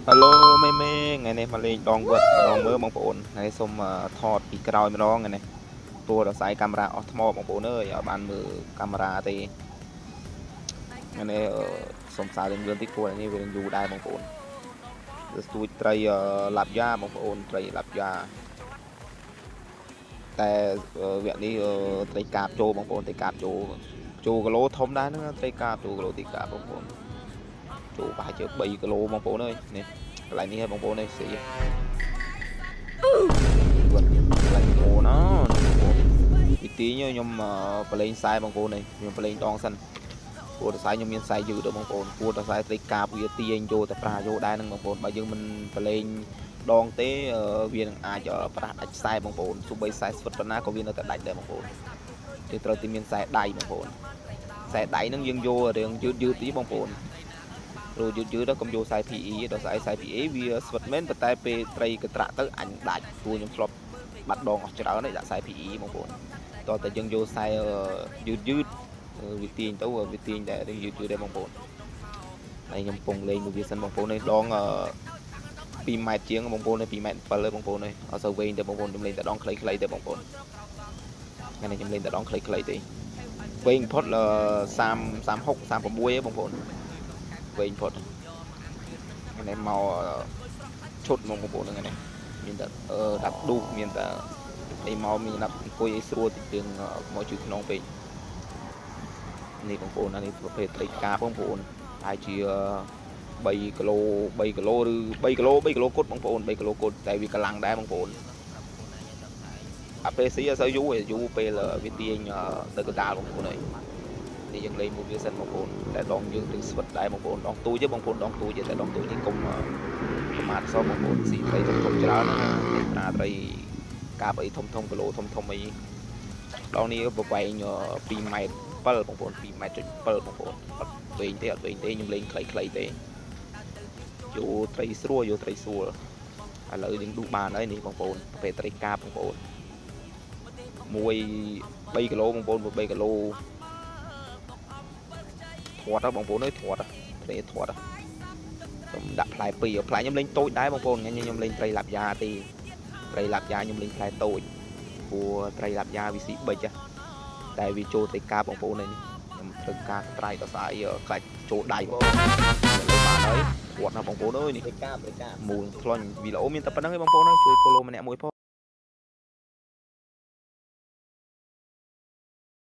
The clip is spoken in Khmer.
Hello មេថ្ងៃនេះមកលេងដងវត្តម្ដងមើលបងប្អូនថ្ងៃសូមថតពីក្រោយម្ដងថ្ងៃនេះព្រោះដោយសារកាមេរ៉ាអស់ថ្មបងប្អូនអើយឲ្យបានមើលកាមេរ៉ាទេថ្ងៃនេះសូមសារលេងលឿនតិចព្រោះនេះវាយូរដែរបងប្អូនស្ទួចត្រីឡាប់យ៉ាបងប្អូនត្រីឡាប់យ៉ាតែវគ្គនេះត្រីកាបចូលបងប្អូនត្រីកាបចូលគីឡូធំដែរហ្នឹងត្រីកាបចូលគីឡូត្រីកាបបងប្អូនចូលប្រហែលជា3គីឡូបងប្អូនអើយនេះកន្លែងនេះបងប្អូននេះស៊ីវត្តកន្លែងអូណវិធីខ្ញុំបលេងខ្សែបងប្អូននេះខ្ញុំបលេងដងសិនព្រោះខ្សែខ្ញុំមានខ្សែយឺតបងប្អូនព្រោះខ្សែត្រីកាបវាទាញចូលតែប្រាយកដែរហ្នឹងបងប្អូនបើយើងមិនបលេងដងទេវានឹងអាចប្រាស់ដាច់ខ្សែបងប្អូនទោះបីខ្សែស្វិតប៉ុណ្ណាក៏វានៅតែដាច់ដែរបងប្អូនយើងត្រូវតែមានខ្សែដៃបងប្អូនខ្សែដៃហ្នឹងយើងយករឿងយឺតទីបងប្អូនព្រោះយឺតទៅកុំយកខ្សែ PE ដល់ខ្សែ PE វាស្វិតមែនប៉ុន្តែពេលត្រីកត្រាក់ទៅអញដាច់ព្រោះខ្ញុំធ្លាប់បាត់ដងអស់ច្រើនហើយដាក់ខ្សែ PE បងប្អូនតោះតែយើងយកខ្សែយឺតវាទាញទៅវាទាញតែរឿងយឺតដែរបងប្អូនហើយខ្ញុំពងលេងមួយវាសិនបងប្អូននេះដង2ម៉ែត្រជាងបងប្អូននេះ2ម៉ែត្រ7ទេបងប្អូននេះអត់សូវវែងទេបងប្អូនខ្ញុំលេងតែដងខ្លីៗទេបងប្អូនថ្ងៃនេះខ្ញុំលេងតែដងខ្លីៗទេវែងផុត30 36 36ទេបងប្អូនវែងផុតថ្ងៃនេះមកឈុតមកបងប្អូនហ្នឹងនេះមានតែដាក់ឌូសមានតែអីមកមានដាក់អង្គុយឲ្យស្រួលតិចជាងមកជួយក្នុងពេកនេះបងប្អូនអានេះប្រភេទត្រីកាបងប្អូនហើយជា3គីឡូ3គីឡូឬ3គីឡូគត់បងប្អូន3គីឡូគត់តែវាកម្លាំងដែរបងប្អូនអាពេលស៊ីអត់សូវយូរពេលវាទាញទៅកណ្ដាលបងប្អូនហើយនេះយើងលេងមួយវាសិនបងប្អូនតែដងយើងនឹងស្វិតដែរបងប្អូនដងទូចទេបងប្អូនដងទូចទេតែដងទូចនេះកុំប្រមាថសោះបងប្អូនស៊ីត្រីធំច្រើនណាប្រាត្រីកាបអីធំគីឡូធំអីដងនេះប្រវែង2ម៉ែត្រ7បងប្អូន2ម៉ែត្រ7បងប្អូនអត់វែងទេខ្ញុំលេងខ្លីទេយកត្រីស្រួលឥឡូវយើងឌូបានហើយនេះបងប្អូនប្រភេទត្រីកាបបងប្អូន3គីឡូបងប្អូន3គីឡូធាត់បងប្អូនអើយធាត់ត្រីធាត់ខ្ញុំដាក់ផ្លែ2ផ្លែខ្ញុំលេងតូចដែរបងប្អូនខ្ញុំលេងត្រីឡាប់យ៉ាទេត្រីឡាប់យ៉ាខ្ញុំលេងផ្លែតូចព្រោះត្រីឡាប់យ៉ាវាស៊ីបិចតែវាចូលត្រីកាបងប្អូននេះខ្ញុំត្រូវការត្រៃដល់ស្អីខ្លាច់ចូលដៃបងប្អូនលើបានហើយធាត់ណាបងប្អូនអើយនេះត្រីកាមូលផ្លាញ់វីដេអូមានតែប៉ុណ្្នឹងឯងបងប្អូនជួយ follow ម្នាក់មួយផង